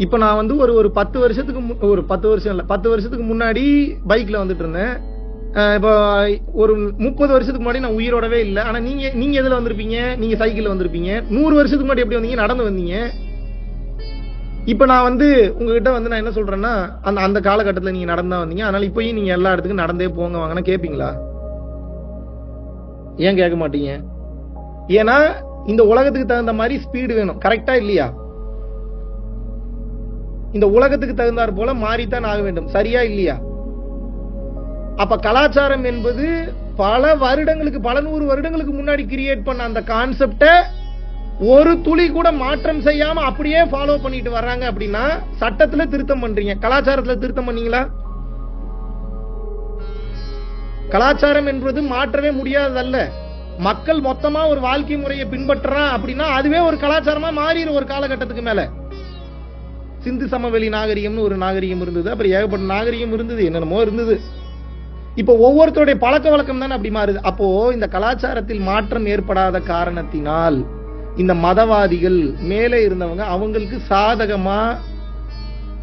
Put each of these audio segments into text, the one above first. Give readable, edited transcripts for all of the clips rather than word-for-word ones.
இப்ப நான் வந்து ஒரு 10 வருஷத்துக்கு ஒரு 10 வருஷம் இல்ல 10 வருஷத்துக்கு முன்னாடி பைக்ல வந்துட்டு இருந்தேன். இப்போ ஒரு 30 வருஷத்துக்கு முன்னாடி நான் உயிரோடவே இல்லை. ஆனா நீங்க எதுல வந்திருப்பீங்க? நீங்க சைக்கிள்ல வந்திருப்பீங்க. 100 வருஷத்துக்கு முன்னாடி எப்படி வந்தீங்க? நடந்து வந்தீங்க. இப்ப நான் வந்து உங்ககிட்ட வந்து நான் என்ன சொல்றேன்னா, அந்த காலகட்டத்தில் நீங்க நடந்தா வந்தீங்க, அதனால இப்பயும் நீங்க எல்லா இடத்துக்கும் நடந்தே போங்க வாங்கன்னா கேட்பீங்களா? ஏன் கேட்க மாட்டீங்க? ஏன்னா இந்த உலகத்துக்கு தகுந்த மாதிரி ஸ்பீடு வேணும். கரெக்டா இல்லையா? இந்த உலகத்துக்கு தகுந்தாற் போல மாறித்தான் ஆக வேண்டும். சரியா இல்லையா? அப்ப கலாச்சாரம் என்பது பல வருடங்களுக்கு, பல 100 வருடங்களுக்கு முன்னாடி கிரியேட் பண்ண அந்த கான்செப்ட ஒரு துளி கூட மாற்றம் செய்யாம அப்படியே ஃபாலோ பண்ணிட்டு வர்றாங்க. அப்படின்னா சட்டத்துல திருத்தம் பண்றீங்க, கலாச்சாரத்துல திருத்தம் பண்ணீங்களா? கலாச்சாரம் என்பது மாற்றவே முடியாதல்ல. மக்கள் மொத்தமா ஒரு வாழ்க்கை முறையை பின்பற்றான் அப்படின்னா அதுவே ஒரு கலாச்சாரமா மாறிடும் ஒரு காலகட்டத்துக்கு மேல. சிந்து சமவெளி நாகரிகம்னு ஒரு நாகரிகம் இருந்தது, அப்புறம் ஏகப்பட்ட நாகரிகம் இருந்தது, என்னென்னமோ இருந்தது. இப்ப ஒவ்வொருத்தருடைய பழக்க வழக்கம் தானே அப்படி மாறுது. அப்போ இந்த கலாச்சாரத்தில் மாற்றம் ஏற்படாத காரணத்தினால் இந்த மதவாதிகள் மேலே இருந்தவங்க அவங்களுக்கு சாதகமா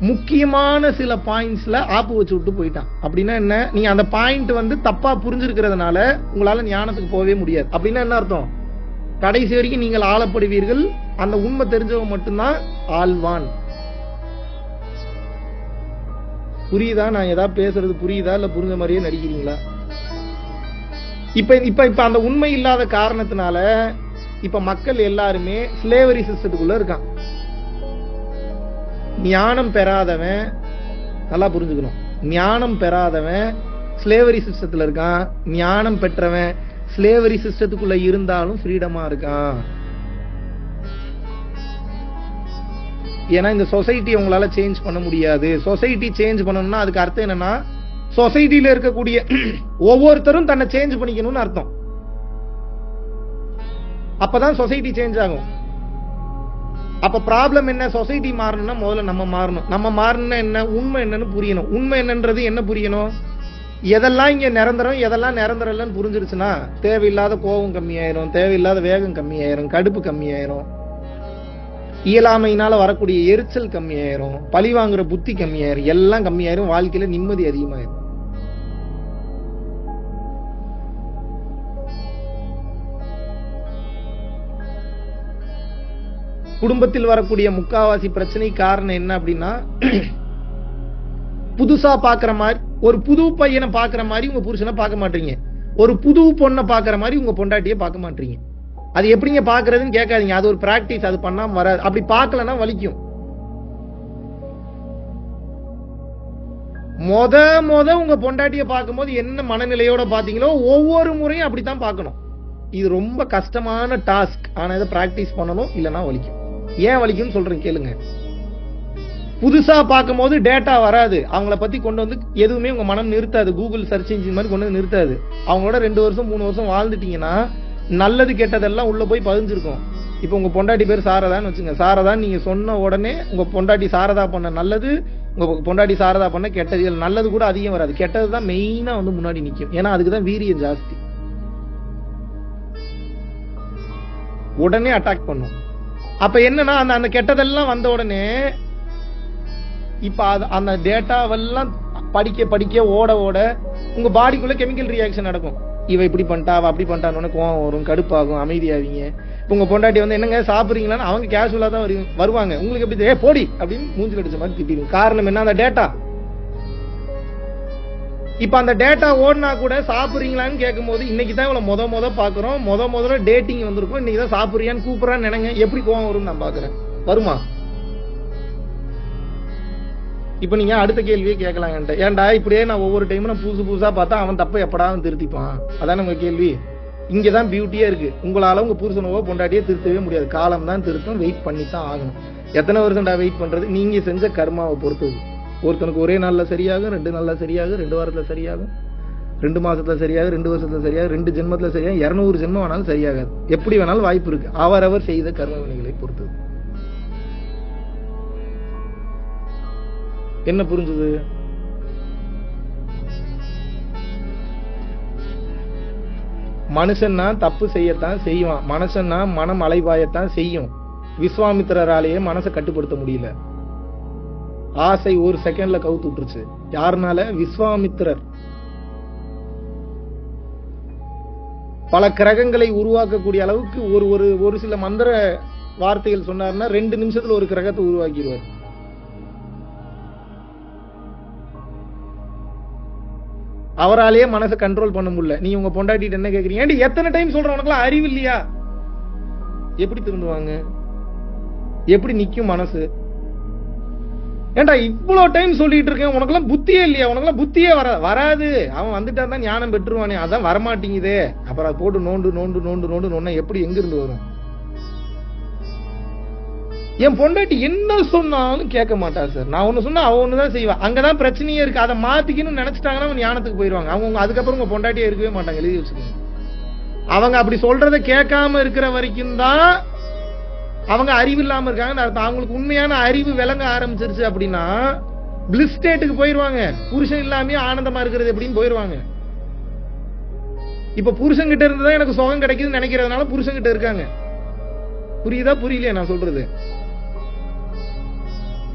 முக்கியமான சில பாயிண்ட்ஸ்ல ஆப்பு வச்சு விட்டு போயிட்டான். அப்படின்னா என்ன? நீங்க அந்த பாயிண்ட் வந்து தப்பா புரிஞ்சிருக்கிறதுனால உங்களால ஞானத்துக்கு போகவே முடியாது. அப்படின்னா என்ன அர்த்தம்? கடைசி வரைக்கும் நீங்கள் ஆளப்படுவீர்கள். அந்த உண்மை தெரிஞ்சவங்க மட்டும்தான் ஆழ்வான். புரியுதா? நான் ஏதாவது பேசுறது புரியுதா இல்ல புரிஞ்ச மாதிரியே நடிக்கிறீங்களா? இப்ப அந்த உண்மை இல்லாத காரணத்தினால இப்ப மக்கள் எல்லாருமே ஸ்லேவரி சிஸ்டத்துக்குள்ள இருக்கான். ஞானம் பெறாதவன், நல்லா புரிஞ்சுக்கணும், ஞானம் பெறாதவன் ஸ்லேவரி சிஸ்டத்துல இருக்கான். ஞானம் பெற்றவன் ஸ்லேவரி சிஸ்டத்துக்குள்ள இருந்தாலும் ஃப்ரீடமா இருக்கான். ஏன்னா இந்த சொசைட்டி உங்களால சேஞ்ச் பண்ண முடியாது. சொசைட்டி சேஞ்ச் பண்ணணும்னா அதுக்கு அர்த்தம் என்னன்னா, சொசைட்டில இருக்கக்கூடிய ஒவ்வொருத்தரும் தன்னை சேஞ்ச் பண்ணிக்கணும்னு அர்த்தம். அப்பதான் சொசைட்டி சேஞ்ச் ஆகும். அப்ப ப்ராப்ளம் என்ன? சொசைட்டி மாறணும்னா முதல்ல நம்ம மாறணும். நம்ம மாறணும்னா என்ன? உண்மை என்னன்னு புரியணும். உண்மை என்னன்றது என்ன புரியணும்? எதெல்லாம் இங்க நிரந்தரம், எதெல்லாம் நிரந்தரம் இல்லைன்னு புரிஞ்சிருச்சுன்னா தேவையில்லாத கோபம் கம்மியாயிரும், தேவையில்லாத வேகம் கம்மியாயிரும், கடுப்பு கம்மியாயிரும், இயலாமையினால வரக்கூடிய எரிச்சல் கம்மியாயிரும், பழி வாங்குற புத்தி கம்மியாயிரும், எல்லாம் கம்மியாயிரும், வாழ்க்கையில நிம்மதி அதிகமாயிரும். குடும்பத்தில் வரக்கூடிய முக்காவாசி பிரச்சனை காரணம் என்ன அப்படின்னா, புதுசா பாக்குற மாதிரி ஒரு புது பையனை பாக்குற மாதிரி உங்க புருஷனை பார்க்க மாட்டீங்க, ஒரு புது பொண்ணை பாக்குற மாதிரி உங்க பொண்டாட்டியை பார்க்க மாட்டீங்க. அது எப்படிங்க பாக்குறதுன்னு கேட்காதீங்க. அது ஒரு பிராக்டிஸ், அது பண்ணாம வராது. அப்படி பார்க்கலன்னா வலிக்கும். மொத உங்க பொண்டாட்டிய பார்க்கும்போது என்ன மனநிலையோட பாத்தீங்களோ ஒவ்வொரு முறையும் அப்படித்தான் பார்க்கணும். இது ரொம்ப கஷ்டமான டாஸ்க். ஆனா இதை பிராக்டிஸ் பண்ணணும், இல்லைன்னா வலிக்கும். ஏன் வலிக்கும்னு சொல்றேன் கேளுங்க. புதுசா பார்க்கும் போது டேட்டா வராது, அவங்கள பத்தி கொண்டு வந்து எதுவுமே உங்க மனம் நிறுத்தாது. கூகுள் சர்ச் இன்ஜின் மாதிரி கொண்டு வந்து நிறுத்தாது. அவங்களோட 2 வருஷம் 3 வருஷம் வாழ்ந்துட்டீங்கன்னா நல்லது கெட்டதெல்லாம் உள்ள போய் பதிஞ்சிருக்கும். இப்ப உங்க பொண்டாட்டி பேர் சாரதான்னு வச்சுங்க. சாரதான் நீங்க சொன்ன உடனே உங்க பொண்டாட்டி சாரதா பண்ண நல்லது, உங்க பொண்டாட்டி சாரதா பண்ண கெட்டது, நல்லது கூட அதிகம் வராது. கெட்டது தான் மெயினா வந்து முன்னாடி நிக்கும். ஏன்னா அதுக்குதான் வீரியம் ஜாஸ்தி. உடனே அட்டாக் பண்ணும். அப்ப என்னன்னா அந்த கெட்டதெல்லாம் வந்த உடனே இப்ப அந்த டேட்டாவெல்லாம் படிக்க ஓட உங்க பாடிக்குள்ள கெமிக்கல் ரியாக்ஷன் நடக்கும். இவ இப்படி பண்ணிட்டா, அவ அப்படி பண்ணிட்டான்னு கோவம் வரும், கடுப்பாகும், அமைதியாவீங்க. உங்க பொண்டாட்டி வந்து என்னங்க சாப்பிடுறீங்களான்னு அவங்க கேஷுவலா தான் வருவாங்க. உங்களுக்கு எப்படி போடி அப்படின்னு மூஞ்சில் அடிச்ச மாதிரி திட்டிடுங்க. காரணம் என்ன? அந்த டேட்டா. இப்ப அந்த டேட்டா ஓடினா கூட சாப்பிடுறீங்களான்னு கேட்கும் போது இன்னைக்கு தான் இவ்வளவு முத பாக்குறோம், முதல்ல டேட்டிங் வந்திருக்கும், இன்னைக்கு தான் சாப்பிடுறியான்னு கூப்பிடறான்னு நினைங்க. எப்படி கோவம் வரும்னு நான் பாக்குறேன். வருமா? இப்ப நீங்க அடுத்த கேள்வியே கேட்கலாம் என்கிட்ட, ஏன்டா இப்படியே நான் ஒவ்வொரு டைமும் நான் புதுசா பார்த்தா அவன் தப்ப எப்படா திருத்திப்பான்? அதான உங்க கேள்வி. இங்கதான் பியூட்டியே இருக்கு. உங்களால உங்க புருஷனவோ பொண்டாட்டியே திருத்தவே முடியாது. காலம் தான் திருத்தம், வெயிட் பண்ணித்தான் ஆகணும். எத்தனை வருஷம்டா வெயிட் பண்றது? நீங்க செஞ்ச கர்மாவை பொறுத்தது. ஒருத்தனுக்கு ஒரே நாள்ல சரியாகும், 2 நாள்ல சரியாகும், 2 வாரத்துல சரியாகும், 2 மாசத்துல சரியாகும், 2 வருஷத்துல சரியாகும், 2 ஜென்மத்துல சரியாகும், 200 ஜென்மம் வேணாலும் சரியாகாது. எப்படி வேணாலும் வாய்ப்பு இருக்கு. அவரவர் செய்த கர்ம வினைகளை பொறுத்தது. என்ன புரிஞ்சது? மனுஷன்னா தப்பு செய்யத்தான் செய்வான். மனுஷன்னா மனம் அலைவாயத்தான் செய்யும். விஸ்வாமித்திரராலேயே மனசை கட்டுப்படுத்த முடியல. ஆசை ஒரு செகண்ட்ல கவுத்து விட்டுருச்சு. யாருனால? விஸ்வாமித்திரர். பல கிரகங்களை உருவாக்கக்கூடிய அளவுக்கு ஒரு சில மந்திர வார்த்தைகள் சொன்னார்னா 2 நிமிஷத்துல ஒரு கிரகத்தை உருவாக்கிடுவார். அவராலேயே மனசை கண்ட்ரோல் பண்ண முடியல. நீ உங்க பொண்டாட்டிட்டு என்ன கேக்குறீங்க? ஏன்டி எத்தனை டைம் சொல்ற, உனக்குலாம் அறிவு இல்லையா? எப்படி திருந்துவாங்க? எப்படி நிக்கும் மனசு? ஏன்டா இவ்வளவு டைம் சொல்லிட்டு இருக்கேன், உனக்கெல்லாம் புத்தியே இல்லையா? உனக்கெல்லாம் புத்தியே வராது. அவன் வந்துட்டா தான் ஞானம் பெற்றுவானே, அதான் வரமாட்டேங்குதே. அப்புறம் அதை போட்டு நோண்டு நோண்டு நோண்டு நோண்டு நோண்டா எப்படி எங்க இருந்து வரும்? என் பொண்டாட்டி என்ன சொன்னாலும் கேட்க மாட்டா சார். நான் ஒண்ணு சொன்னா அவ ஒண்ணுதான் செய்வா. அங்கதான் பிரச்சனையே இருக்கு. அதை மாத்திக்கணும்னு நினைச்சிட்டாங்கன்னா அவன் ஞானத்துக்கு போயிருவாங்க. அவங்க அதுக்கப்புறம் உங்க பொண்டாட்டியே இருக்கவே மாட்டாங்க. எழுதி வச்சுக்கோங்க. அவங்க அப்படி சொல்றதை கேட்காம இருக்கிற வரைக்கும் தான் அவங்க அறிவு இல்லாம இருக்காங்கன்னு அர்த்தம். அவங்களுக்கு உண்மையான அறிவு விளங்க ஆரம்பிச்சிருச்சு அப்படின்னா பிளிஸ் ஸ்டேட்டுக்கு போயிருவாங்க. புருஷன் இல்லாமயே ஆனந்தமா இருக்கிறது எப்படின்னு போயிருவாங்க. இப்ப புருஷன் கிட்ட இருந்துதான் எனக்கு சுகம் கிடைக்குதுன்னு நினைக்கிறதுனால புருஷன் கிட்ட இருக்காங்க. புரியுதா புரியலையா நான் சொல்றது?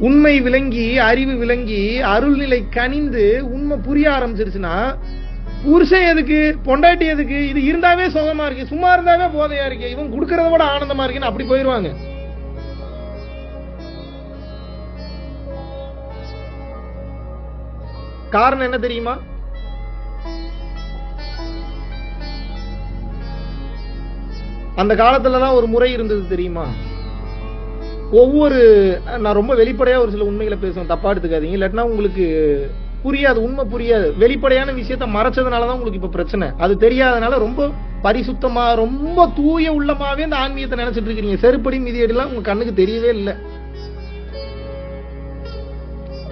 உண்மை விளங்கி அறிவு விளங்கி அருள்நிலை கனிந்து உண்மை புரிய ஆரம்பிச்சிருச்சுன்னா புருஷன் எதுக்கு, பொண்டாட்டி எதுக்கு, இது இருந்தாவே சுகமா இருக்கு, சும்மா இருந்தாவே போதையா இருக்கு, இவன் கொடுக்கறத விட ஆனந்தமா இருக்குன்னு அப்படி போயிருவாங்க. காரணம் என்ன தெரியுமா? அந்த காலத்துலதான் ஒரு முறை இருந்தது தெரியுமா? நான் ரொம்ப வெளிப்படையா ஒரு சில உண்மைகளை பேசுவேன், தப்பா எடுத்துக்காதீங்க. இல்லாட்டினா உங்களுக்கு புரியாது, உண்மை புரியாது. வெளிப்படையான விஷயத்த மறைச்சதுனாலதான் உங்களுக்கு இப்ப பிரச்சனை. அது தெரியாதனால ரொம்ப பரிசுத்தமா ரொம்ப தூய உள்ளமாவே இந்த ஆன்மீகத்தை நினைச்சிட்டு இருக்கீங்க. செருப்படி மிதியடிலாம் உங்க கண்ணுக்கு தெரியவே இல்லை.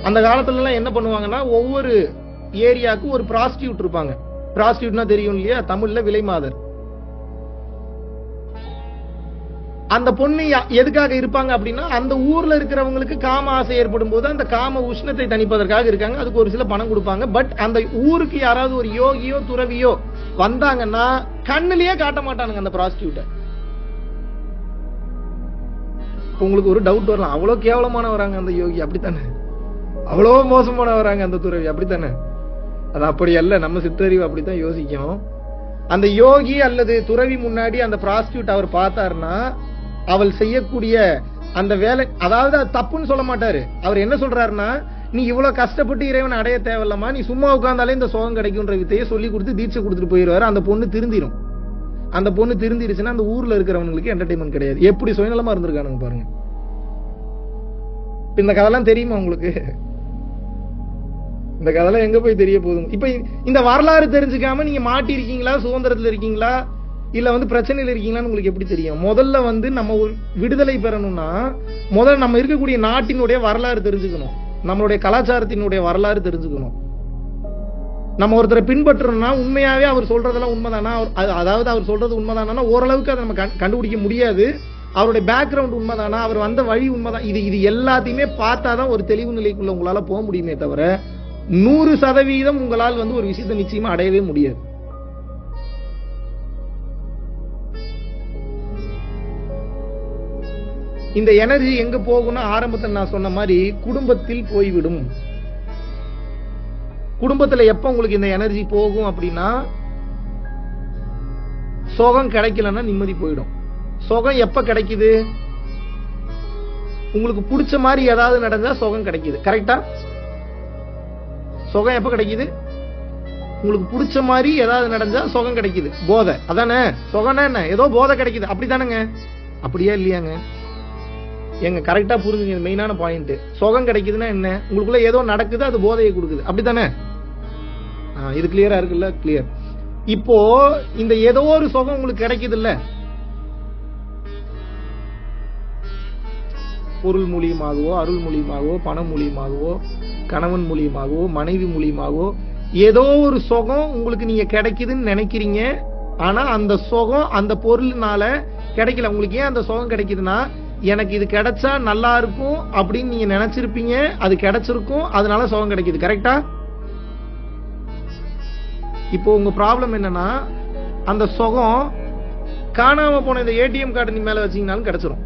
அந்த காலத்துல எல்லாம் என்ன பண்ணுவாங்கன்னா ஒவ்வொரு ஏரியாவுக்கு ஒரு பிராஸ்டியூட் இருப்பாங்க. பிராஸ்டியூட்னா தெரியும் இல்லையா? தமிழ்ல விலைமாதர். அந்த பொண்ணு எதுக்காக இருப்பாங்க அப்படின்னா அந்த ஊர்ல இருக்கிறவங்களுக்கு காம ஆசை ஏற்படும் போது அந்த காம உஷ்ணத்தை தணிப்பதற்காக இருக்காங்க. அதுக்கு ஒரு சில பணம் கொடுப்பாங்க. பட் அந்த ஊருக்கு யாராவது ஒரு யோகியோ துறவியோ வந்தாங்கன்னா கண்ணிலேயே காட்ட மாட்டானுங்க அந்த பிராஸ்டியூட்டை. உங்களுக்கு ஒரு டவுட் வரலாம், அவ்வளவு கேவலமான வராங்க அந்த யோகி, அப்படித்தானே? அவ்வளவு மோசமான வராங்க அந்த துறவி, அப்படித்தானே? அது அப்படி அல்ல. நம்ம சித்தறிவு அப்படித்தான் யோசிக்கும். அந்த யோகி அல்லது துறவி முன்னாடி அந்த பிராஸ்டியூட் அவர் பார்த்தாருன்னா அவள் செய்யக்கூடிய அந்த வேலை, அதாவது அது தப்புன்னு சொல்ல மாட்டாரு. அவர் என்ன சொல்றாருன்னா, நீ இவ்வளவு கஷ்டப்பட்டு இறைவனை அடைய தேவையில்லமா, நீ சும்மா உட்கார்ந்தாலே இந்த சுகம் கிடைக்கும்ன்ற வித்தையை சொல்லி கொடுத்து தீட்சை கொடுத்துட்டு போயிடுவாரு. அந்த பொண்ணு திருந்திரும். அந்த பொண்ணு திருந்திருச்சுன்னா அந்த ஊர்ல இருக்கிறவங்களுக்கு என்டர்டைன்மெண்ட் கிடையாது. எப்படி சுயநலமா இருந்திருக்கானுங்க பாருங்க. இந்த கதைலாம் தெரியுமா உங்களுக்கு? இந்த கதைலாம் எங்க போய் தெரிய போதும்? இப்ப இந்த வரலாறு தெரிஞ்சுக்காம நீங்க மாட்டி இருக்கீங்களா, சுதந்திரத்துல இருக்கீங்களா, இல்ல பிரச்சனையில இருக்கீங்களான்னு உங்களுக்கு எப்படி தெரியும்? முதல்ல நம்ம ஒரு விடுதலை பெறணும்னா முதல்ல நம்ம இருக்கக்கூடிய நாட்டினுடைய வரலாறு தெரிஞ்சுக்கணும். நம்மளுடைய கலாச்சாரத்தினுடைய வரலாறு தெரிஞ்சுக்கணும். நம்ம ஒருத்தரை பின்பற்றணும்னா உண்மையாவே அவர் சொல்றதெல்லாம் உண்மைதானா, அதாவது அவர் சொல்றது உண்மைதானா ஓரளவுக்கு அதை நம்ம கண்டுபிடிக்க முடியாது. அவருடைய பேக்ரவுண்ட் உண்மைதானா, அவர் வந்த வழி உண்மைதான், இது எல்லாத்தையுமே பார்த்தாதான் ஒரு தெளிவு நிலைக்குள்ள உங்களால போக முடியுமே தவிர 100% உங்களால் ஒரு விஷயத்தை நிச்சயமா அடையவே முடியாது. இந்த எனர்ஜி எங்க போகும்னா ஆரம்பத்தில் நான் சொன்ன மாதிரி குடும்பத்தில் போய்விடும். குடும்பத்துல எப்ப உங்களுக்கு இந்த எனர்ஜி போகும் அப்படின்னா சுகம் கிடைக்கலன்னா நிம்மதி போயிடும். சுகம் எப்ப கிடைக்குது? உங்களுக்கு பிடிச்ச மாதிரி ஏதாவது நடந்தா சுகம் கிடைக்குது. கரெக்டா? சுகம் எப்ப கிடைக்குது? உங்களுக்கு பிடிச்ச மாதிரி ஏதாவது நடந்தா சுகம் கிடைக்குது. போதை அதானே சுகம்னா என்ன? ஏதோ போதை கிடைக்குது, அப்படித்தானங்க? அப்படியா இல்லையாங்க? எங்க கரெக்டா புரிஞ்சுங்க, மெயினான பாயிண்ட். சுகம் கிடைக்குதுன்னா என்ன? உங்களுக்குள்ள ஏதோ நடக்குது, அது போதையை கொடுக்குது, அப்படித்தானே? இது கிளியரா இருக்குல்ல? கிளியர். இப்போ இந்த ஏதோ ஒரு சுகம் உங்களுக்கு கிடைக்குது இல்ல, பொருள் மூலியமாகவோ அருள் மூலியமாகவோ பணம் மூலியமாகவோ கணவன் மூலியமாகவோ மனைவி மூலியமாகவோ ஏதோ ஒரு சுகம் உங்களுக்கு நீங்க கிடைக்குதுன்னு நினைக்கிறீங்க. ஆனா அந்த சுகம் அந்த பொருள்னால கிடைக்கல. உங்களுக்கு ஏன் அந்த சுகம் கிடைக்குதுன்னா, எனக்கு இது கிடைச்சா நல்லா இருக்கும் அப்படின்னு நீங்க நினைச்சிருப்பீங்க, அது கிடைச்சிருக்கும், அதனால சுகம் கிடைக்குது. கரெக்டா? இப்போ உங்க ப்ராப்ளம் என்னன்னா, அந்த சுகம் காணாம போன இந்த ஏடிஎம் கார்டு நீ மேல வச்சீங்கனாலும் கிடைச்சிரும்.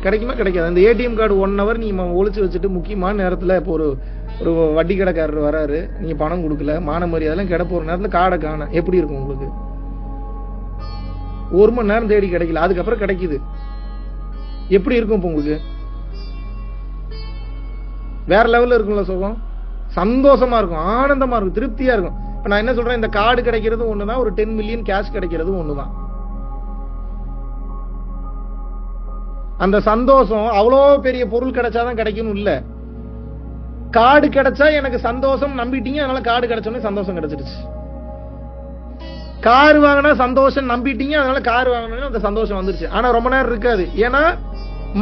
கிடைக்குமா கிடைக்காது. அந்த ஏடிஎம் கார்டு 1 hour நீங்க ஒளிச்சு வச்சுட்டு முக்கியமான நேரத்துல இப்போ ஒரு வட்டி கடைக்காரர் வராரு, நீங்க பணம் கொடுக்கல, மான மரியாதைலாம் கிட போற நேரத்துல கார்டை காண எப்படி இருக்கும் உங்களுக்கு? 1 மணி நேரம் தேடி கிடைக்கல, அதுக்கப்புறம் கிடைக்குது, எப்படி இருக்கும் இப்போ உங்களுக்கு? வேற லெவல்ல இருக்கும்ல சுகம், சந்தோஷமா இருக்கும், ஆனந்தமா இருக்கும், திருப்தியா இருக்கும். இப்ப நான் என்ன சொல்றேன், இந்த கார்டு கிடைக்கிறது ஒண்ணுதான், ஒரு 10 million கேஷ் கிடைக்கிறது ஒண்ணுதான். அந்த சந்தோஷம் அவ்வளோ பெரிய பொருள் கிடைச்சாதான் கிடைக்கணும் இல்ல. கார்டு கிடைச்சா எனக்கு சந்தோஷம் நம்பிட்டீங்க, அதனால கார்டு கிடைச்சோன்னே சந்தோஷம் கிடைச்சிருச்சு. கார் வாங்கினா சந்தோஷம் நம்பிட்டீங்க, அதனால கார் வாங்கினோன்னு அந்த சந்தோஷம் வந்துருச்சு. ஆனா ரொம்ப நேரம் இருக்காது. ஏன்னா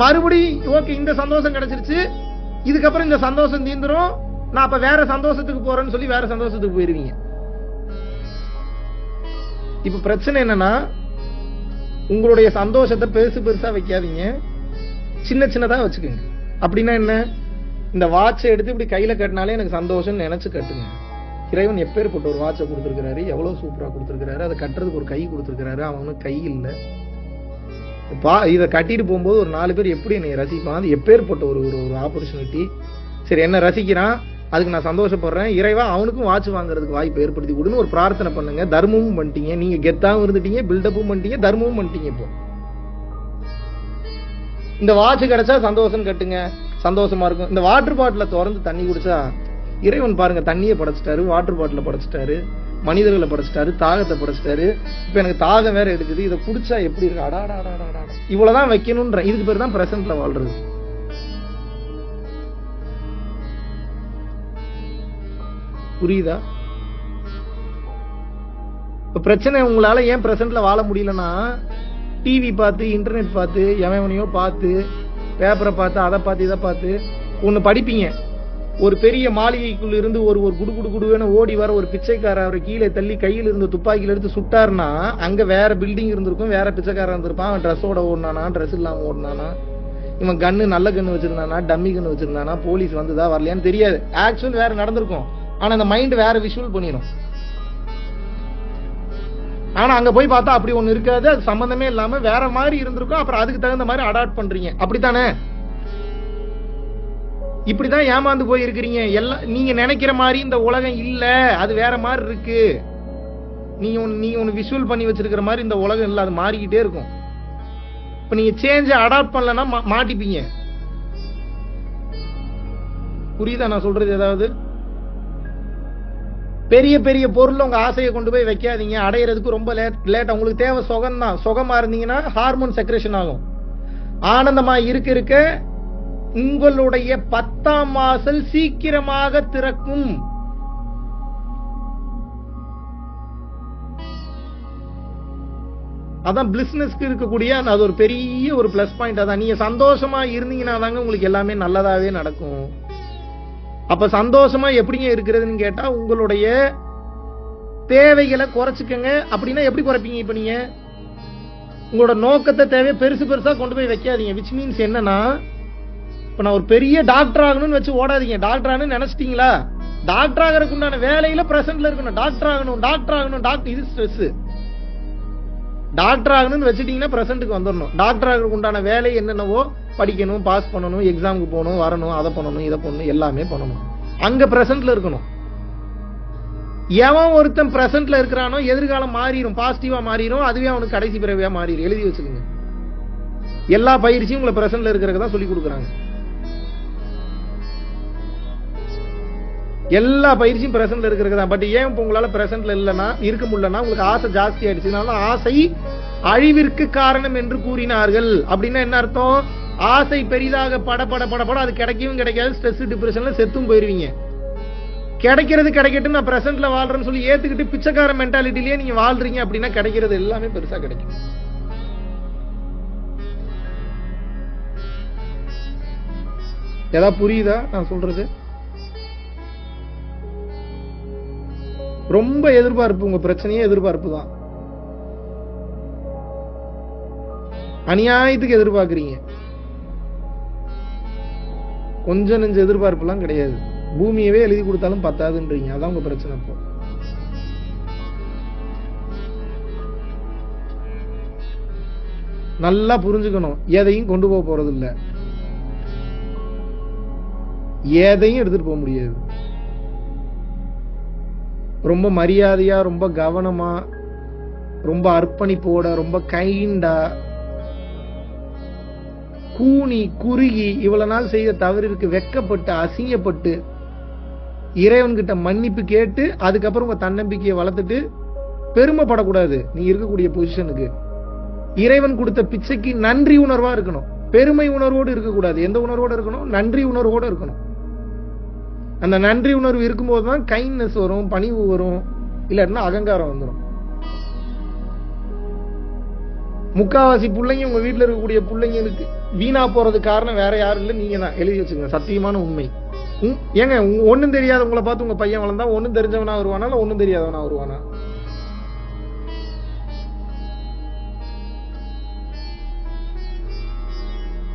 மறுபடி ஓகே இந்த சந்தோஷம் கிடைச்சிருச்சு, இதுக்கப்புறம் இந்த சந்தோஷம் தீந்துரும், நான் அப்ப வேற சந்தோஷத்துக்கு போறேன்னு சொல்லி வேற சந்தோஷத்துக்கு போயிருவீங்க. இப்ப பிரச்சனை என்னன்னா, உங்களுடைய சந்தோஷத்தை பெருசு பெருசா வைக்காதீங்க, சின்ன சின்னதா வச்சுக்கோங்க. அப்படின்னா என்ன, இந்த வாட்சை எடுத்து இப்படி கையில கட்டினாலே எனக்கு சந்தோஷம் நினைச்சு கட்டுங்க. இறைவன் எப்பேற்பட்ட ஒரு வாட்சை கொடுத்திருக்கிறாரு, எவ்வளவு சூப்பரா கொடுத்திருக்கிறாரு, அதை கட்டுறதுக்கு ஒரு கை கொடுத்திருக்கிறாரு, அவனுக்கு கை இல்லை. இதை கட்டிட்டு போகும்போது ஒரு 4 பேர் எப்படி என்னை ரசிப்பான், அது எப்பேற்பட்ட ஒரு ஒரு ஆப்பர்ச்சுனிட்டி. சரி என்ன ரசிக்கிறான், அதுக்கு நான் சந்தோஷப்படுறேன், இறைவா அவனுக்கும் வாட்ச் வாங்குறதுக்கு வாய்ப்பு ஏற்படுத்தி கொடுன்னு ஒரு பிரார்த்தனை பண்ணுங்க. தர்மமும் பண்ணிட்டீங்க, நீங்க கெத்தாவும் இருந்துட்டீங்க, பில்டப்பும் பண்ணிட்டீங்க, தர்மமும் பண்ணிட்டீங்க. இப்போ இந்த வாட்ச் கிடைச்சா சந்தோஷம் கட்டுங்க, சந்தோஷமா இருக்கும். இந்த வாட்டர் பாட்டில திறந்து தண்ணி குடிச்சா இறைவன் பாருங்க தண்ணியை படைச்சிட்டாரு, வாட்டர் பாட்டில படைச்சிட்டாரு, மனிதர்களை படைச்சிட்டாரு, தாகத்தை படைச்சிட்டாரு. இப்ப எனக்கு தாகம் வேற எடுக்குது, இதை குடிச்சா எப்படி இருக்கு, அடாடாடாடா இவ்வளவுதான் வைக்கணும்ன்ற. இதுக்கு பேர் தான் பிரசன்ட்ல வாழ்றது. புரியுதா? இப்ப பிரச்சனை உங்களால ஏன் பிரசன்ட்ல வாழ முடியலன்னா, டிவி பார்த்து, இன்டர்நெட் பார்த்து, எவனையோ பார்த்து, பேப்பரை பார்த்து, அதை பார்த்து, இதை பார்த்து ஒண்ணு படிப்பீங்க. ஒரு பெரிய மாளிகைக்குள்ள இருந்து ஒரு குடுவேன்னு ஓடி வர ஒரு பிச்சைக்காரர் அவரை கீழே தள்ளி கையில் இருந்த துப்பாக்கியில எடுத்து சுட்டாருன்னா, அங்க வேற பில்டிங் இருந்திருக்கும், வேற பிச்சைக்காரர் இருந்திருப்பான். அவன் ட்ரெஸ்ஸோட ஓடினானா, ட்ரெஸ் இல்லாம ஓடினானா, இவன் கண்ணு நல்ல கண்ணு வச்சிருந்தானா, டம்மி கண்ணு வச்சிருந்தானா, போலீஸ் வந்துதா வரலையான்னு தெரியாது. ஆக்சுவல் வேற நடந்திருக்கும், ஆனா அந்த மைண்ட் வேற விஷுவல் பண்ணிடும். ஆனா அங்க போய் பார்த்தா அப்படி ஒண்ணு இருக்காது, அது சம்பந்தமே இல்லாம வேற மாதிரி இருந்திருக்கும். அப்புறம் அதுக்கு தகுந்த மாதிரி அடாப்ட் பண்றீங்க, அப்படித்தானே? இப்படிதான் ஏமாந்து போய் இருக்கிறீங்க. எல்லாம் நீங்க நினைக்கிற மாதிரி இந்த உலகம் இல்ல, அது வேற மாதிரி இருக்கு. நீங்க ஒண்ணு விஷுவல் பண்ணி வச்சிருக்கிற மாதிரி இந்த உலகம் இல்ல, அது மாறிக்கிட்டே இருக்கும். இப்ப நீங்க சேஞ்ச் அடாப்ட் பண்ணலன்னா மாட்டிப்பீங்க. புரியுதா நான் சொல்றது? ஏதாவது பெரிய பெரிய பொருள் உங்க ஆசையை கொண்டு போய் வைக்காதீங்க, அடையிறதுக்கு ரொம்ப லேட். உங்களுக்கு தேவை சுகம் தான். சுகமா இருந்தீங்கன்னா ஹார்மோன் செக்ரேஷன் ஆகும். ஆனந்தமா இருக்க உங்களுடைய 10ஆம் வாசல் சீக்கிரமாக திறக்கும். அதான் பிளிஸ்னஸ்க்கு இருக்கக்கூடிய அது ஒரு பெரிய ஒரு பிளஸ் பாயிண்ட். அதான் நீங்க சந்தோஷமா இருந்தீங்கன்னா தாங்க உங்களுக்கு எல்லாமே நல்லதாவே நடக்கும். அப்ப சந்தோஷமா எப்படிங்க இருக்கிறதுன்னு கேட்டா, உங்களுடைய தேவைகளை குறைச்சுக்கங்க. அப்படின்னா எப்படி குறைப்பீங்க? இப்ப நீங்க உங்களோட நோக்கத்தை தேவையை பெருசு பெருசா கொண்டு போய் வைக்காதீங்க. விச் மீன்ஸ் என்னன்னா, இப்ப நான் ஒரு பெரிய டாக்டர் ஆகணும்னு வச்சு ஓடாதீங்க. டாக்டர் ஆகணும்னு நினைச்சிட்டீங்களா, டாக்டர் ஆகிறதுக்கு உண்டான வேலையில பிரசன்ட்ல இருக்கணும். டாக்டர் ஆகணும், இது ஸ்ட்ரெஸ். டாக்டர் ஆகணும்னு வச்சுட்டீங்கன்னா பிரசன்ட்டுக்கு வந்துடணும். டாக்டர் ஆகிறதுக்கு உண்டான வேலை என்னென்னவோ படிக்கணும், பாஸ் பண்ணணும், எக்ஸாமுக்கு போகணும், வரணும், அதை பண்ணணும், இதை பண்ணணும், எல்லாமே பண்ணணும். அங்க பிரசன்ட்ல இருக்கணும். எவன் ஒருத்தன் பிரசன்ட்ல இருக்கிறானோ எதிர்காலம் மாறிடும், பாசிட்டிவா மாறிடும். அதுவே அவனுக்கு கடைசி பிறவியா மாறிடும். எழுதி வச்சுக்கோங்க. எல்லா பயிற்சியும் உங்களை பிரசன்ட்ல இருக்கிறதான் சொல்லி கொடுக்குறாங்க. எல்லா பயிற்சியும் பிரசன்ட்ல இருக்கிறதா. பட் ஏன் இப்ப உங்களால பிரசன்ட்ல இல்லைன்னா இருக்க முடியலன்னா, உங்களுக்கு ஆசை ஜாஸ்தி ஆயிடுச்சு. ஆசை அழிவிற்கு காரணம் என்று கூறினார்கள். அப்படின்னா என்ன அர்த்தம்? ஆசை பெரிதாக பட அது கிடைக்கவும் கிடைக்காது, ஸ்ட்ரெஸ் டிப்ரெஷன்ல செத்தும் போயிருவீங்க. கிடைக்கிறது கிடைக்கட்டும், நான் பிரசன்ட்ல வாழ்றேன்னு சொல்லி ஏத்துக்கிட்டு பிச்சைக்கார மென்டாலிட்டிலேயே நீங்க வாழ்றீங்க அப்படின்னா கிடைக்கிறது எல்லாமே பெருசா கிடைக்கும். ஏதாவது புரியுதா நான் சொல்றது? ரொம்ப எதிர்பார்ப்பு, உங்க பிரச்சனையே எதிர்பார்ப்பு தான். அநியாயத்துக்கு எதிர்பார்க்கிறீங்க. கொஞ்சம் நெஞ்ச எதிர்பார்ப்பு எல்லாம் கிடையாது. பூமியவே எழுதி கொடுத்தாலும் பத்தாதுன்றீங்க. அதான் உங்க பிரச்சனை. இப்போ நல்லா புரிஞ்சுக்கணும். எதையும் கொண்டு போக போறது இல்ல, எதையும் எடுத்துட்டு போக முடியாது. ரொம்ப மரியாதையா, ரொம்ப கவனமா, ரொம்ப அர்ப்பணிப்போட, ரொம்ப கைண்டா, கூனி குறுகி இவ்வளவு நாள் செய்த தவறிற்கு வெக்கப்பட்டு அசிங்கப்பட்டு இறைவன்கிட்ட மன்னிப்பு கேட்டு அதுக்கப்புறம் உங்க தன்னம்பிக்கையை வளர்த்துட்டு பெருமைப்படக்கூடாது. நீ இருக்கக்கூடிய பொசிஷனுக்கு இறைவன் கொடுத்த பிச்சைக்கு நன்றி உணர்வா இருக்கணும். பெருமை உணர்வோடு இருக்கக்கூடாது. எந்த உணர்வோடு இருக்கணும்? நன்றி உணர்வோடு இருக்கணும். அந்த நன்றி உணர்வு இருக்கும்போது தான் கைண்ட்னஸ் வரும், பணிவு வரும், இல்லாட்டினா அகங்காரம் வந்துடும். முக்காவாசி பிள்ளைங்க உங்க வீட்டுல இருக்கக்கூடிய பிள்ளைங்களுக்கு வீணா போறது காரணம் வேற யாரும் இல்ல, நீங்க தான். எழுதி வச்சுங்க, சத்தியமான உண்மை. ஏங்க ஒண்ணும் தெரியாத உங்களை பார்த்து உங்க பையன் வளர்ந்தா ஒண்ணும் தெரிஞ்சவனா வருவானா இல்ல ஒண்ணும் தெரியாதவனா வருவானா?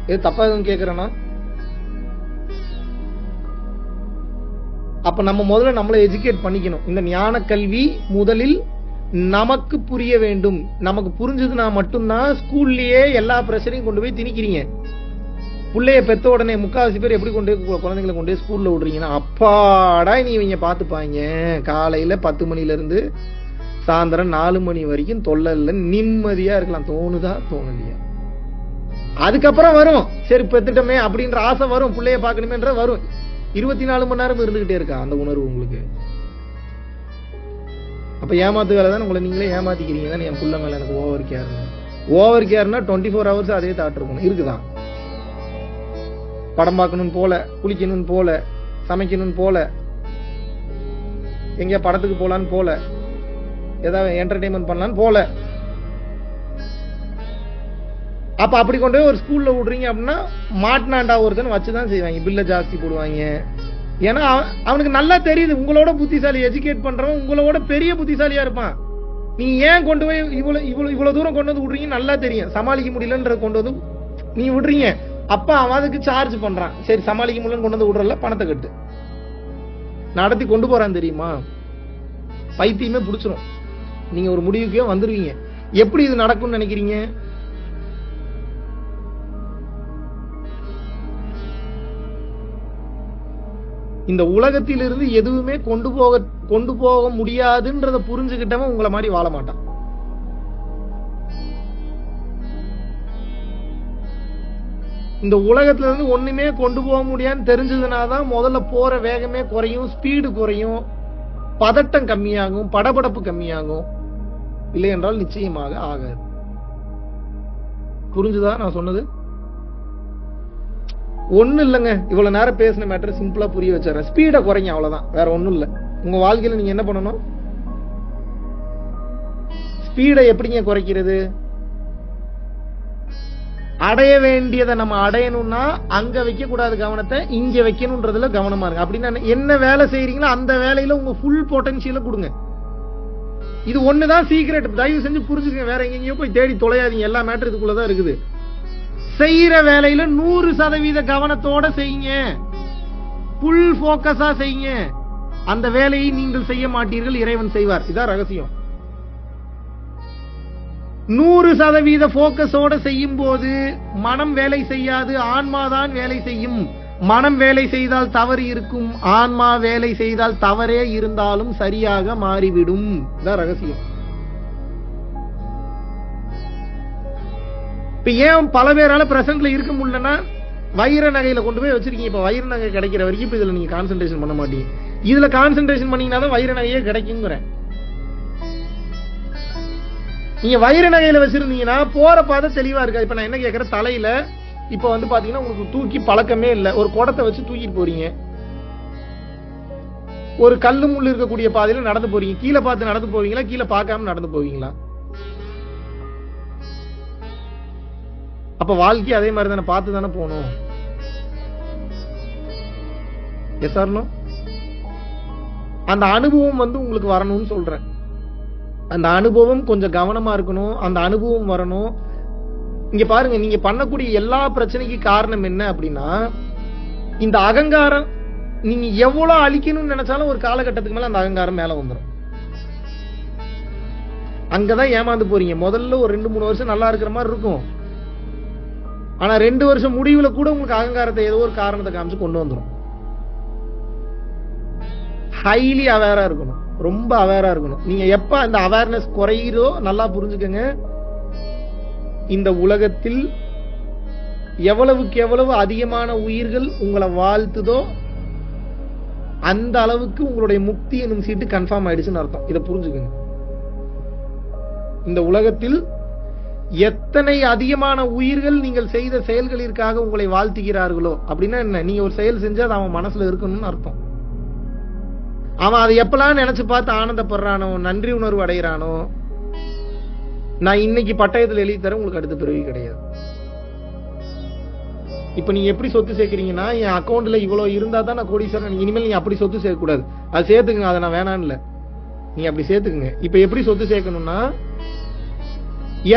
இது தப்பா எதுவும் கேக்குறேன்னா? அப்ப நம்ம முதல்ல நம்மளை எஜுகேட் பண்ணிக்கணும். இந்த ஞான கல்வி முதலில் நமக்கு புரிய வேண்டும். நமக்கு புரிஞ்சதுன்னா மட்டும்தான் ஸ்கூல்லயே எல்லா பிரஷரையும் கொண்டு போய் திணிக்கிறீங்க. பிள்ளைய பெத்த உடனே முக்காவாசி பேர் எப்படி கொண்டு குழந்தைங்களை கொண்டு ஸ்கூல்ல விடுறீங்கன்னா, அப்பாடா நீ இவங்க பாத்துப்பாங்க, காலையில 10 மணில இருந்து சாயந்தரம் 4 மணி வரைக்கும் தொல்லை இல்ல, நிம்மதியா இருக்கலாம். தோணுதா? தோணலையா? அதுக்கப்புறம் வரும், சரி பெத்துட்டமே அப்படின்ற ஆசை வரும், பிள்ளைய பாக்கணுமேன்ற வரும். 24 மணி நேரம் இருந்துகிட்டே இருக்கா அந்த உணர்வு உங்களுக்கு? அப்ப ஏமாத்து வேலை தான், உங்களை நீங்களே ஏமாத்திக்கிறீங்க தான். என் புள்ள மேல எனக்கு ஓவர் கேர்னு. ஓவர் கேர்னா 24 hours அதே தாட் இருக்கணும். இருக்குதான். படம் பார்க்கணும் போல, குளிக்கணும் போல, சமைக்கணும் போல, எங்க படத்துக்கு போலான்னு போல, ஏதாவது என்டர்டைன்மெண்ட் பண்ணலான்னு போல. அப்ப அப்படி கொண்டு போய் ஒரு ஸ்கூல்ல விடுறீங்க அப்படின்னா மாட்டினாண்டா ஒருத்தன் வச்சுதான் செய்வாங்க, பில்ல ஜாஸ்தி போடுவாங்க. ஏன்னா அவனுக்கு நல்லா தெரியுது உங்களோட புத்திசாலி, எஜுகேட் பண்றவன் உங்களோட பெரிய புத்திசாலியா இருப்பான். நீ ஏன் கொண்டு போய் இவ்வளவு தூரம் கொண்டு வந்து விடுறீங்க நல்லா தெரியும். சமாளிக்க முடியலன்ற கொண்டு வந்து நீ விடுறீங்க. அப்ப அவன் அதுக்கு சார்ஜ் பண்றான். சரி சமாளிக்க முடியலன்னு கொண்டு வந்து விடுறல, பணத்தை கட்டு. நடத்தி கொண்டு போறான் தெரியுமா? பைத்தியமே பிடிச்சிரும். நீங்க ஒரு முடிவுக்கே வந்துருவீங்க. எப்படி இது நடக்கும்னு நினைக்கிறீங்க? இந்த உலகத்திலிருந்து எதுவுமே கொண்டு போக முடியாதுன்றத புரிஞ்சுக்கிட்டவன் உங்களை மாதிரி வாழ மாட்டான். இந்த உலகத்துல இருந்து ஒண்ணுமே கொண்டு போக முடியாதுன்னு தெரிஞ்சதுனாதான் முதல்ல போற வேகமே குறையும், ஸ்பீடு குறையும், பதட்டம் கம்மியாகும், படபடப்பு கம்மியாகும். இல்லை என்றால் நிச்சயமாக ஆகாது. புரிஞ்சுதா நான் சொன்னது? ஒண்ணு இல்லைங்க, இவ்வளவு நேரம் பேசின மேட்டர் சிம்பிளா புரிய வச்சிடறேன். ஸ்பீட குறைங்க, அவ்வளவுதான், வேற ஒண்ணும் இல்ல. உங்க வாழ்க்கையில நீங்க என்ன பண்ணணும்? ஸ்பீடை எப்படிங்க குறைக்கிறது? அடைய வேண்டியதை நம்ம அடையணும்னா அங்க வைக்க கூடாது கவனத்தை, இங்க வைக்கணும்ன்றதுல கவனமா இருக்கு. அப்படின்னா என்ன வேலை செய்யறீங்களோ அந்த வேலையில உங்க ஃபுல் பொட்டன்ஷியல கொடுங்க. இது ஒண்ணுதான் சீக்ரெட். தயவு செஞ்சு புரிஞ்சுக்கங்க. வேற எங்கேயோ போய் தேடி தொலையாதீங்க. எல்லா மேட்டர் இதுக்குள்ளதான் இருக்குது. செய்யற வேலையில 100% கவனத்தோட செய்யுங்க. ஃபுல் போக்கஸா செய்யுங்க. அந்த வேலையை நீங்கள் செய்ய மாட்டீர்கள், இறைவன் செய்வார். இதான் ரகசியம். 100% போக்கஸோட செய்யும் போது மனம் வேலை செய்யாது, ஆன்மாதான் வேலை செய்யும். மனம் வேலை செய்தால் தவறு இருக்கும், ஆன்மா வேலை செய்தால் தவறே இருந்தாலும் சரியாக மாறிவிடும். இதான் ரகசியம். இப்ப ஏன் பல பேரால பிரசன்ட்ல இருக்க முடியலன்னா, வைர நகையில கொண்டு போய் வச்சிருக்கீங்க. இப்ப வைர நகை கிடைக்கிற வரைக்கும் இப்ப இதுல நீங்க கான்சென்ட்ரேஷன் பண்ண மாட்டீங்க. இதுல கான்சென்ட்ரேஷன் பண்ணீங்கன்னா தான் வைர நகையே கிடைக்குங்கிறேன். நீங்க வைர நகையில வச்சிருந்தீங்கன்னா போற பாதை தெளிவா இருக்கா? இப்ப நான் என்ன கேட்கறேன், தலையில இப்ப வந்து பாத்தீங்கன்னா உங்களுக்கு தூக்கி பழக்கமே இல்ல, ஒரு குடத்தை வச்சு தூக்கிட்டு போறீங்க, ஒரு கல்லு முள்ளு இருக்கக்கூடிய பாதையில நடந்து போறீங்க. கீழே பார்த்து நடந்து போவீங்களா, கீழே பார்க்காம நடந்து போவீங்களா? அப்ப வாழ்க்கை அதே மாதிரி தானே, பார்த்து தானே போகணும். Yes or no? அந்த அனுபவம் வந்து உங்களுக்கு வரணும்னு சொல்றேன். அந்த அனுபவம் கொஞ்சம் கவனமா இருக்கணும். அந்த அனுபவம் வரணும். இங்க பாருங்க, நீங்க பண்ணக்கூடிய எல்லா பிரச்சனைக்கு காரணம் என்ன அப்படின்னா, இந்த அகங்காரம். நீங்க எவ்வளவு அழிக்கணும்னு நினைச்சாலும் ஒரு காலகட்டத்துக்கு மேல அந்த அகங்காரம் மேல வந்துடும். அங்கதான் ஏமாந்து போறீங்க. முதல்ல ஒரு 2-3 வருஷம் நல்லா இருக்கிற மாதிரி இருக்கும். ஆனா 2 வருஷம் முடிவுல கூட உங்களுக்கு அகங்காரத்தை ஏதோ ஒரு காரணத்தை காமிச்சு கொண்டு வந்துடும். ஹைலி அவேரா இருக்கணும், ரொம்ப அவேரா இருக்கணும். நீங்க எப்ப அந்த அவேர்னஸ் குறையிறோ நல்லா புரிஞ்சுக்கங்க, இந்த உலகத்தில் எவ்வளவுக்கு எவ்வளவு அதிகமான உயிர்கள் உங்களை வாழ்த்துதோ அந்த அளவுக்கு உங்களுடைய முக்தி என்னும் சீட்டு கன்ஃபார்ம் ஆயிடுச்சுன்னு அர்த்தம். இதை புரிஞ்சுக்கங்க. இந்த உலகத்தில் எத்தனை அதிகமான உயிர்கள் நீங்கள் செய்த செயல்களிற்காக உங்களை வாழ்த்துகிறார்களோ அப்படின்னா என்ன, நீங்க ஒரு செயல் செஞ்சா அது அவன் மனசுல இருக்கணும்னு அர்த்தம். அவன் அதை எப்பெல்லாம் நினைச்சு பார்த்து ஆனந்தப்படுறானோ, நன்றி உணர்வு அடைகிறானோ, நான் இன்னைக்கு பட்டயத்தில் எழுதி தரேன், உங்களுக்கு அடுத்த பிறவி கிடையாது. இப்ப நீங்க எப்படி சொத்து சேர்க்கிறீங்கன்னா, என் அக்கௌண்ட்ல இவ்வளவு இருந்தா தான் நான் கோடீஸ்வரன், இனிமேல் நீங்க அப்படி சொத்து சேர்க்க கூடாது, அது சேர்த்துக்குங்க, அதை நான் வேணான்னு இல்ல, நீங்க அப்படி சேர்த்துக்குங்க. இப்ப எப்படி சொத்து சேர்க்கணும்னா,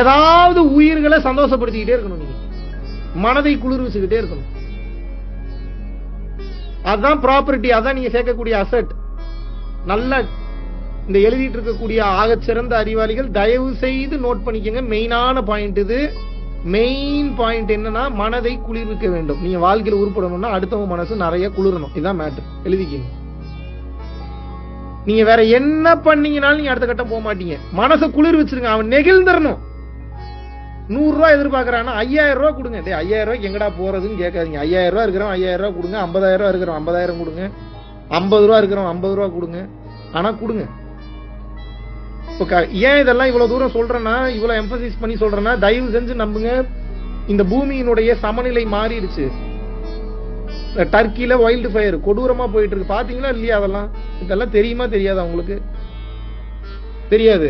ஏதாவது உயிர்களை சந்தோஷப்படுத்திக்கிட்டே இருக்கணும், நீங்க மனதை குளிர்விச்சுக்கிட்டே இருக்கணும். அதுதான் ப்ராப்பர்ட்டி, அதான் நீங்க சேர்க்கக்கூடிய அசெட். நல்ல இந்த எழுதிட்டு இருக்கக்கூடிய ஆகச்சிறந்த அறிவாளிகள் தயவு செய்து நோட் பண்ணிக்கங்க, மெயினான பாயிண்ட் இது. மெயின் பாயிண்ட் என்னன்னா, மனதை குளிர்விக்க வேண்டும். நீங்க வாழ்க்கையில் உருப்படணும்னா அடுத்தவங்க மனசு நிறைய குளிரணும், இதுதான் மேட்டர். எழுதிக்கங்க. நீங்க வேற என்ன பண்ணீங்கனாலும் நீங்க அடுத்த கட்டம் போக மாட்டீங்க. மனசை குளிர் வச்சிருங்க, அவன் நெகிழ்ந்துடணும். 100 ரூபாய் எதிர்பார்க்கறானா 5000 ரூபாய் கொடுங்க. 5000 ரூபாய்க்கு எங்கடா போறதுன்னு கேட்காதீங்க. 5000 ரூபாய் இருக்கிறோம் 5000 ரூபாய் கொடுங்க, 50000 ரூபாய் இருக்கிறோம் 50000 கொடுங்க, 50 ரூபாய் இருக்கிறோம் 50 ரூபாய் கொடுங்க, ஆனா கொடுங்க. ஏன் இதெல்லாம் இவ்வளவு தூரம் சொல்றேன்னா, இவ்வளவு எம்பசிஸ் பண்ணி சொல்றேன்னா, தயவு செஞ்சு நம்புங்க, இந்த பூமியினுடைய சமநிலை மாறிடுச்சு. டர்க்கில வைல்டு ஃபயர் கொடூரமா போயிட்டு இருக்கு, பாத்தீங்களா இல்லையா? இதெல்லாம் தெரியுமா தெரியாதா உங்களுக்கு? தெரியாது.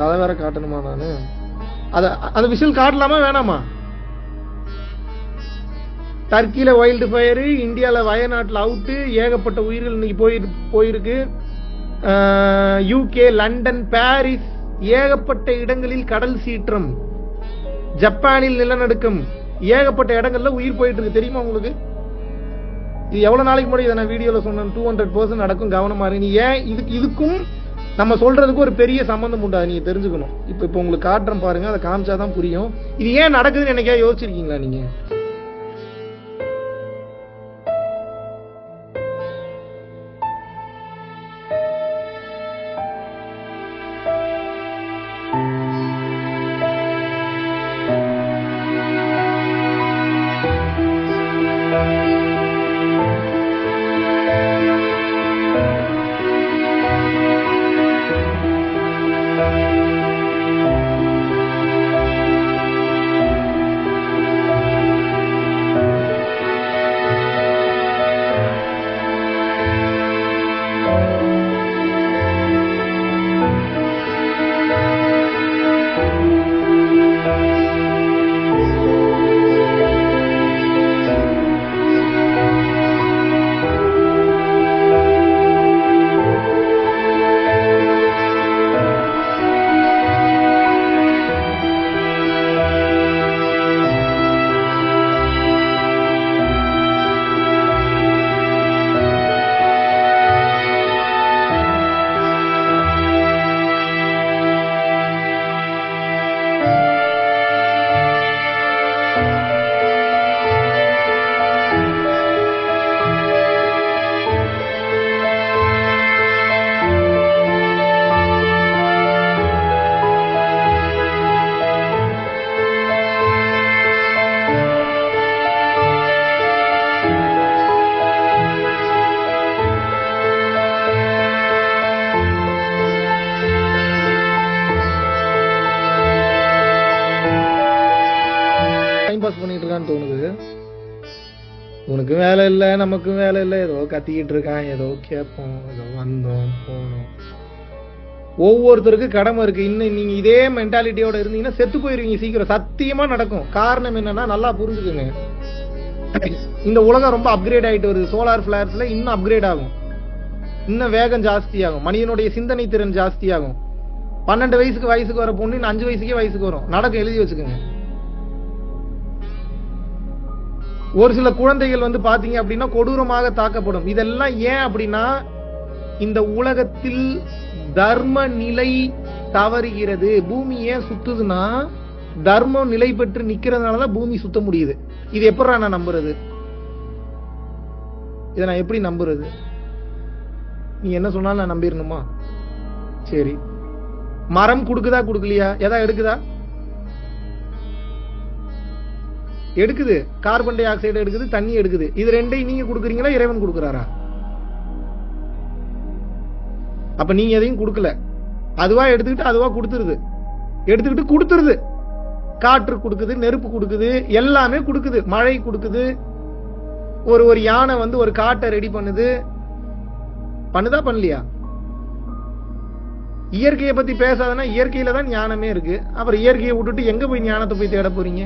அதை வேற காட்டணுமா நானு? அந்த விஷயம் காட்டலாமா வேணாமா? டர்க்கில வைல்டு ஃபயர், இந்தியால வயநாட்டில் அவுட்டு, ஏகப்பட்ட உயிர்கள் இன்னைக்கு போயிருக்கு. யூகே, லண்டன், பாரிஸ், ஏகப்பட்ட இடங்களில் கடல் சீற்றம், ஜப்பானில் நிலநடுக்கம், ஏகப்பட்ட இடங்கள்ல உயிர் போயிட்டு இருக்கு. தெரியுமா உங்களுக்கு? இது எவ்வளவு நாளைக்கு முன்னாடி நான் வீடியோல சொன்னேன், 200% நடக்கும், கவனமா இருக்கு. நீ ஏன் இதுக்கும் நம்ம சொல்றதுக்கு ஒரு பெரிய சம்பந்தம் உண்டு, நீங்க தெரிஞ்சுக்கணும். இப்ப உங்களுக்கு காட்டுறேன் பாருங்க, அதை காமிச்சாதான் புரியும். இது ஏன் நடக்குதுன்னு என்னைக்கா யோசிச்சிருக்கீங்களா நீங்க? தோணுது. உனக்கு வேலை இல்லை, நமக்கு வேலை இல்லை, ஏதோ கத்திக்கிட்டு இருக்கான், ஏதோ கேட்போம், ஏதோ வந்தோம் போனோம். ஒவ்வொருத்தருக்கு கடமை இருக்கு. இன்னும் நீங்க இதே மென்டாலிட்டியோட இருந்தீங்கன்னா செத்து போயிருவீங்க சீக்கிரம். சத்தியமா நடக்கும். காரணம் என்னன்னா, நல்லா புரிஞ்சுக்கோங்க, இந்த உலகம் ரொம்ப அப்கிரேட் ஆயிட்டு வருது. சோலார் பிளேர்ஸ்ல இன்னும் அப்கிரேட் ஆகும், இன்னும் வேகம் ஜாஸ்தி ஆகும், மனிதனுடைய சிந்தனை திறன் ஜாஸ்தி ஆகும். 12 வயசுக்கு வர பொண்ணு 5 வயசுக்கே வயசுக்கு வரும். நடக்கும், எழுதி வச்சுக்கோங்க. ஒரு சில குழந்தைகள் பாத்தீங்க அப்படின்னா கொடூரமாக தாக்கப்படும். இதெல்லாம் ஏன் அப்படின்னா, இந்த உலகத்தில் தர்ம நிலை தவறுகிறது. பூமி ஏன் சுத்துதுன்னா, தர்மம் நிலை பெற்று நிக்கிறதுனாலதான் பூமி சுத்த முடியுது. இது எப்படி நான் நம்புறது? இதை நான் எப்படி நம்புறது? நீ என்ன சொன்னாலும் நான் நம்பிடணுமா? சரி, மரம் கொடுக்குதா கொடுக்கலையா? எதா எடுக்குதா? எடுக்குது. கார்பன் டை ஆக்சைடு எடுக்குது, தண்ணி எடுக்குது. இது ரெண்டையும் நீங்க கொடுக்குறீங்களா, இறைவன் கொடுக்குறாரா? அப்ப நீங்க எதையும் கொடுக்கல, அதுவா எடுத்துக்கிட்டு அதுவா கொடுத்துருது. காற்று கொடுக்குது, நெருப்பு கொடுக்குது, எல்லாமே கொடுக்குது, மழை கொடுக்குது. ஒரு யானை ஒரு காட்டை ரெடி பண்ணுதா பண்ணலையா? இயற்கையை பத்தி பேசாதனா இயற்கையில தான் ஞானமே இருக்கு. அப்புறம் இயற்கையை விட்டுட்டு எங்க போய் ஞானத்தை போய் தேட போறீங்க?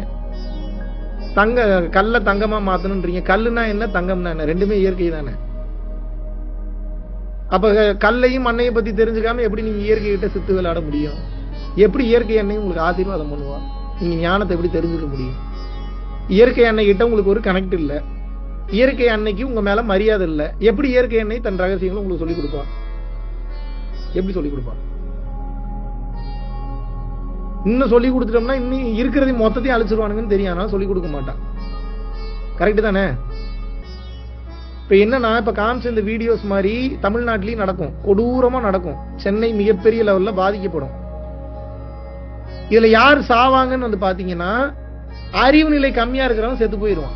கல்ல தங்கமா மாத்தணும்ன்றீங்க. கல்லுனா என்ன, தங்கம்னா என்ன? ரெண்டுமே இயற்கை தானே. அப்ப கல்லையும் மண்ணையும் பத்தி தெரிஞ்சுக்காம எப்படி நீங்க இயற்கை கிட்ட சித்து விளையாட முடியும்? எப்படி இயற்கை எண்ணெய் உங்களுக்கு ஆசீர்வாதம் பண்ணுவா? நீங்க ஞானத்தை எப்படி தெரிஞ்சுக்க முடியும்? இயற்கை எண்ணெய் கிட்ட உங்களுக்கு ஒரு கனெக்ட் இல்ல. இயற்கை அன்னைக்கு உங்க மேல மரியாதை இல்ல. எப்படி இயற்கை எண்ணெய் தன் ரகசியங்களை உங்களுக்கு சொல்லிக் கொடுப்பா? எப்படி சொல்லிக் கொடுப்பா? இன்னும் சொல்லி கொடுத்துட்டோம்னா இன்னும் இருக்கிறது மொத்தத்தையும் அழிச்சிருவானுங்கன்னு தெரியும். சொல்லி கொடுக்க மாட்டான். கரெக்ட் தானே? இப்ப என்னன்னா, இப்ப காமிச்ச இந்த வீடியோஸ் மாதிரி தமிழ்நாட்டிலையும் நடக்கும், கொடூரமா நடக்கும். சென்னை மிகப்பெரிய லெவல்ல பாதிக்கப்படும். இதுல யார் சாவாங்கன்னு பாத்தீங்கன்னா, அறிவு நிலை கம்மியா இருக்கிறவன் செத்து போயிடுவான்.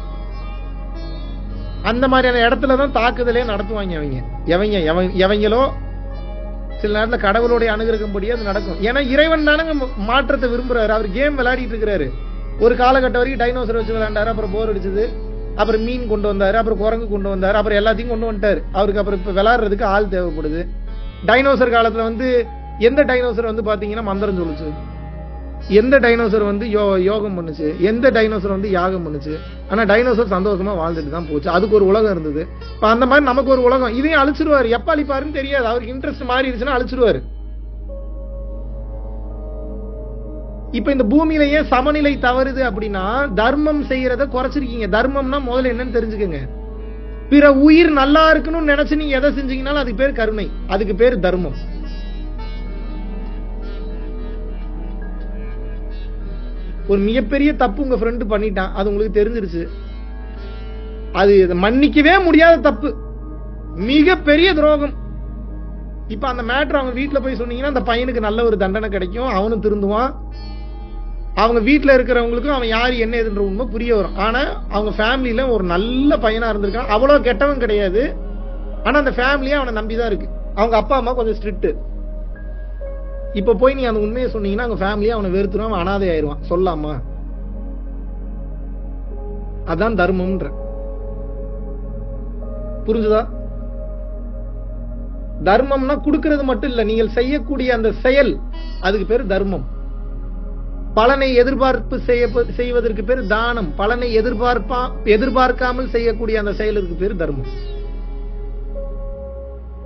அந்த மாதிரியான இடத்துலதான் தாக்குதலே நடத்துவாங்க எவங்களோ. சில நேரத்தில் கடவுளுடைய அனுகிரகம்படியே அது நடக்கும். ஏன்னா இறைவன் தானங்க மாற்றத்தை விரும்புறாரு. அவர் கேம் விளையாடிட்டு இருக்கிறாரு. ஒரு காலகட்டம் வரைக்கும் டைனோசர் வச்சு விளையாண்டாரு, அப்புறம் போர் அடிச்சது, அப்புறம் மீன் கொண்டு வந்தாரு, அப்புறம் குரங்கு கொண்டு வந்தாரு, அப்புறம் எல்லாத்தையும் கொண்டு வந்துட்டாரு. அவருக்கு அப்புறம் இப்ப விளையாடுறதுக்கு ஆள் தேவைப்படுது. டைனோசர் காலத்துல எந்த டைனோசர் பாத்தீங்கன்னா மந்திரம் சொல்லுச்சு? எந்த டைனோசர் யோகம் பண்ணுச்சு? எந்த டைனோசர் யாகம் பண்ணுச்சு? ஆனா டைனோசர் சந்தோஷமா வாழ்ந்துட்டு தான் போச்சு. அதுக்கு ஒரு உலகம் இருந்தது. இப்ப அந்த மாதிரி நமக்கு ஒரு உலகம். இதையும் அழிச்சிருவாரு. எப்ப அழிப்பாருன்னு தெரியாது. அவருக்கு இன்ட்ரெஸ்ட் மாறிடுச்சுன்னா அழிச்சிருவாரு. இப்ப இந்த பூமியில ஏன் சமநிலை தவறுது அப்படின்னா, தர்மம் செய்யறத குறைச்சிருக்கீங்க. தர்மம்னா முதல்ல என்னன்னு தெரிஞ்சுக்கங்க. பிற உயிர் நல்லா இருக்கணும்னு நினைச்சு நீங்க எதை செஞ்சீங்கன்னாலும் அதுக்கு பேர் கருணை, அதுக்கு பேர் தர்மம். ஒரு மிகப்பெரிய தப்பு உங்க ஃப்ரெண்டு பண்ணிட்டான், அது உங்களுக்கு தெரிஞ்சிருச்சு. அது மன்னிக்கவே முடியாத தப்பு, மிகப்பெரிய துரோகம். இப்ப அந்த மேட்டர் அவங்க வீட்டுல போய் சொன்னீங்கன்னா அந்த பையனுக்கு நல்ல ஒரு தண்டனை கிடைக்கும், அவனும் திருந்துவான். அவங்க வீட்டுல இருக்கிறவங்களுக்கும் அவன் யாரு என்ன ஏதுன்ற உண்மை புரிய வரும். ஆனா அவங்க ஃபேமிலியில ஒரு நல்ல பையனா இருந்திருக்கான், அவ்வளவு கெட்டவன் கிடையாது. ஆனா அந்த ஃபேமிலியே அவனை நம்பிதான் இருக்கு. அவங்க அப்பா அம்மா கொஞ்சம் ஸ்ட்ரிக்ட். இப்ப போய் நீ அந்த உண்மையை சொன்னீங்கன்னா அவங்க ஃபேமிலியா அவனை வெறுத்துருவான், அவன் அனாதை ஆயிடுவான். சொல்லாமா? அதான் தர்மம்ன்ற. புரிஞ்சுதா? தர்மம்னா கொடுக்கிறது மட்டும் இல்ல, நீங்கள் செய்யக்கூடிய அந்த செயல், அதுக்கு பேரு தர்மம். பலனை எதிர்பார்ப்பு செய்வதற்கு பேரு தானம். பலனை எதிர்பார்க்காமல் செய்யக்கூடிய அந்த செயலுக்கு பேரு தர்மம்.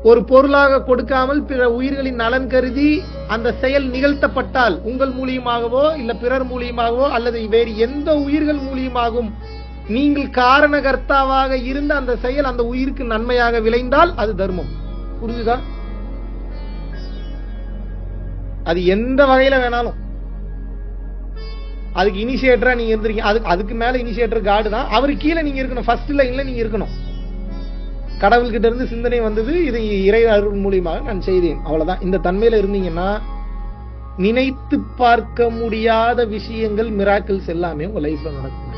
ஒரு பொருளாக கொடுக்காமல் பிற உயிர்களின் நலன் கருதி அந்த செயல் நிகழ்த்தப்பட்டால், உங்கள் மூலியமாகவோ இல்ல பிறர் மூலியமாகவோ அல்லது வேறு எந்த உயிர்கள் மூலியமாகவும் நீங்கள் காரணகர்த்தாவாக இருந்த அந்த செயல் அந்த உயிருக்கு நன்மையாக விளைந்தால் அது தர்மம். புரிஞ்சுதா? அது எந்த வகையில வேணாலும். அதுக்கு இனிஷியேட்டரா நீங்க இருந்திருக்கீங்க, அதுக்கு மேல இனிஷியேட்டர் காடு தான். அவருக்கு கீழே நீங்க இருக்கணும், ஃபர்ஸ்ட் லைன்ல நீங்க இருக்கணும். கடவுள்கிட்ட இருந்து சிந்தனை வந்தது, இது இறை அருள் மூலியமாக நான் செய்தேன், அவ்வளவுதான். இந்த தன்மையில இருந்தீங்கன்னா நினைத்து பார்க்க முடியாத விஷயங்கள், மிராக்கிள்ஸ் எல்லாமே உங்க லைஃப்ல நடக்கும்.